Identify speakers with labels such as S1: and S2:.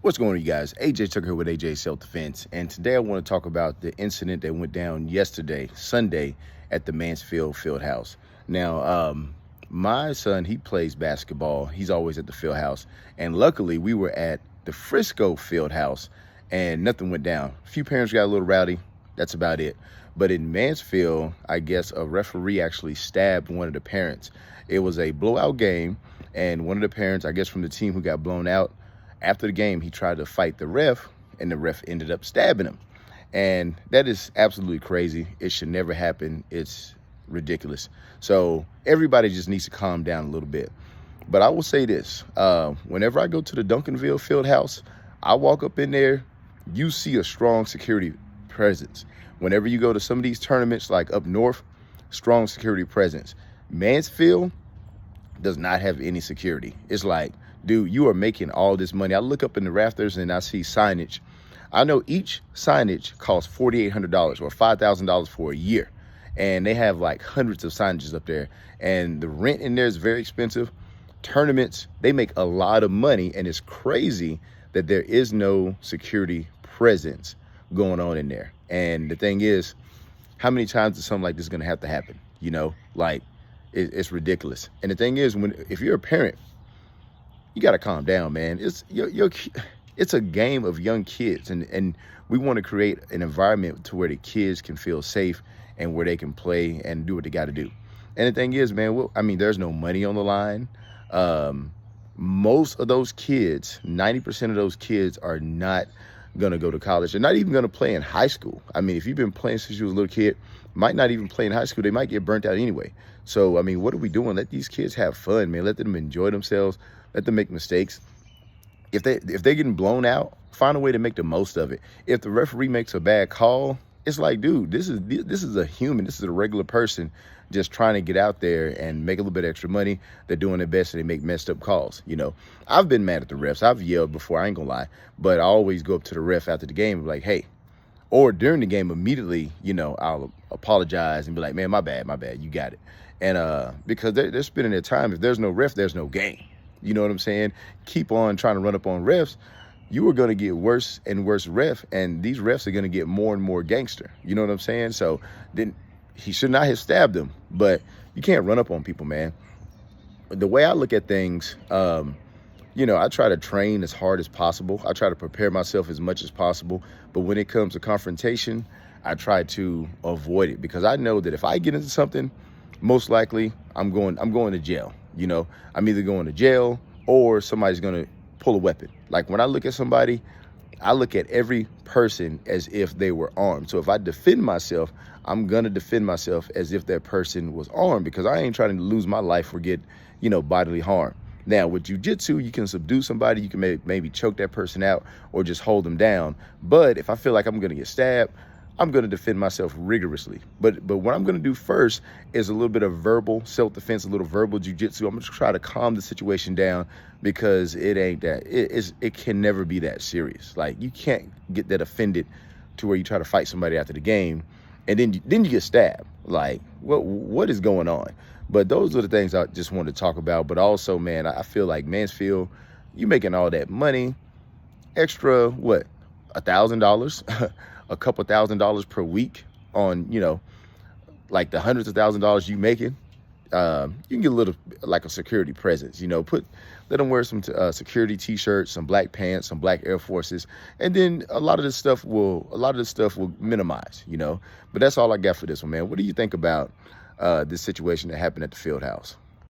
S1: What's going on, you guys? AJ Tucker here with AJ Self Defense, and today I want to talk about the incident that went down yesterday, Sunday, at the Mansfield Fieldhouse. Now, my son, he plays basketball. He's always at the Fieldhouse, and luckily we were at the Frisco Fieldhouse, and nothing went down. A few parents got a little rowdy. That's about it. But in Mansfield, I guess a referee actually stabbed one of the parents. It was a blowout game, and one of the parents, I guess from the team who got blown out, after the game, he tried to fight the ref, and the ref ended up stabbing him. And that is absolutely crazy. It should never happen. It's ridiculous. So everybody just needs to calm down a little bit. But I will say this, whenever I go to the Duncanville Fieldhouse, I walk up in there, you see a strong security presence. Whenever you go to some of these tournaments, like up north, strong security presence. Mansfield does not have any security. It's like, dude, you are making all this money. I look up in the rafters and I see signage. I know each signage costs $4,800 or $5,000 for a year. And they have like hundreds of signages up there. And the rent in there is very expensive. Tournaments, they make a lot of money. And it's crazy that there is no security presence going on in there. And the thing is, how many times is something like this going to have to happen? You know, like it's ridiculous. And the thing is, if you're a parent, you got to calm down, man. It's a game of young kids, and we want to create an environment to where the kids can feel safe and where they can play and do what they got to do. And the thing is, man, there's no money on the line. Most of those kids, 90% of those kids are not going to go to college. They're not even going to play in high school. I mean, if you've been playing since you was a little kid, might not even play in high school. They might get burnt out anyway. So, I mean, what are we doing? Let these kids have fun, man. Let them enjoy themselves. Let them make mistakes. If they're getting blown out, find a way to make the most of it. If the referee makes a bad call, it's like, dude, this is a human. This is a regular person just trying to get out there and make a little bit extra money. They're doing their best and they make messed up calls. You know, I've been mad at the refs. I've yelled before, I ain't gonna lie, but I always go up to the ref after the game and be like, hey, or during the game immediately, you know, I'll apologize and be like, man, my bad, you got it. And because they're spending their time. If there's no ref, there's no game. You know what I'm saying? Keep on trying to run up on refs. You are going to get worse and worse ref, and these refs are going to get more and more gangster. You know what I'm saying? So then he should not have stabbed him, but you can't run up on people, man. The way I look at things, you know, I try to train as hard as possible. I try to prepare myself as much as possible. But when it comes to confrontation, I try to avoid it, because I know that if I get into something, most likely I'm going to jail. You know, I'm either going to jail or somebody's going to pull a weapon. Like when I look at somebody, I look at every person as if they were armed. So if I defend myself, I'm going to defend myself as if that person was armed, because I ain't trying to lose my life or get, you know, bodily harm. Now, with jiu-jitsu, you can subdue somebody. You can maybe choke that person out or just hold them down. But if I feel like I'm going to get stabbed, I'm going to defend myself rigorously. But what I'm going to do first is a little bit of verbal self-defense, a little verbal jiu-jitsu. I'm going to try to calm the situation down, because it ain't that. It can never be that serious. Like, you can't get that offended to where you try to fight somebody after the game and then you get stabbed. Like, what is going on? But those are the things I just wanted to talk about. But also, man, I feel like Mansfield, you making all that money, extra, what, $1,000? A couple $1,000s per week on, you know, like the hundreds of $1,000s you making. You can get a little, like a security presence, you know, let them wear some security t-shirts, some black pants, some black Air Forces. And then a lot of this stuff will minimize, you know. But that's all I got for this one, man. What do you think about this situation that happened at the field house?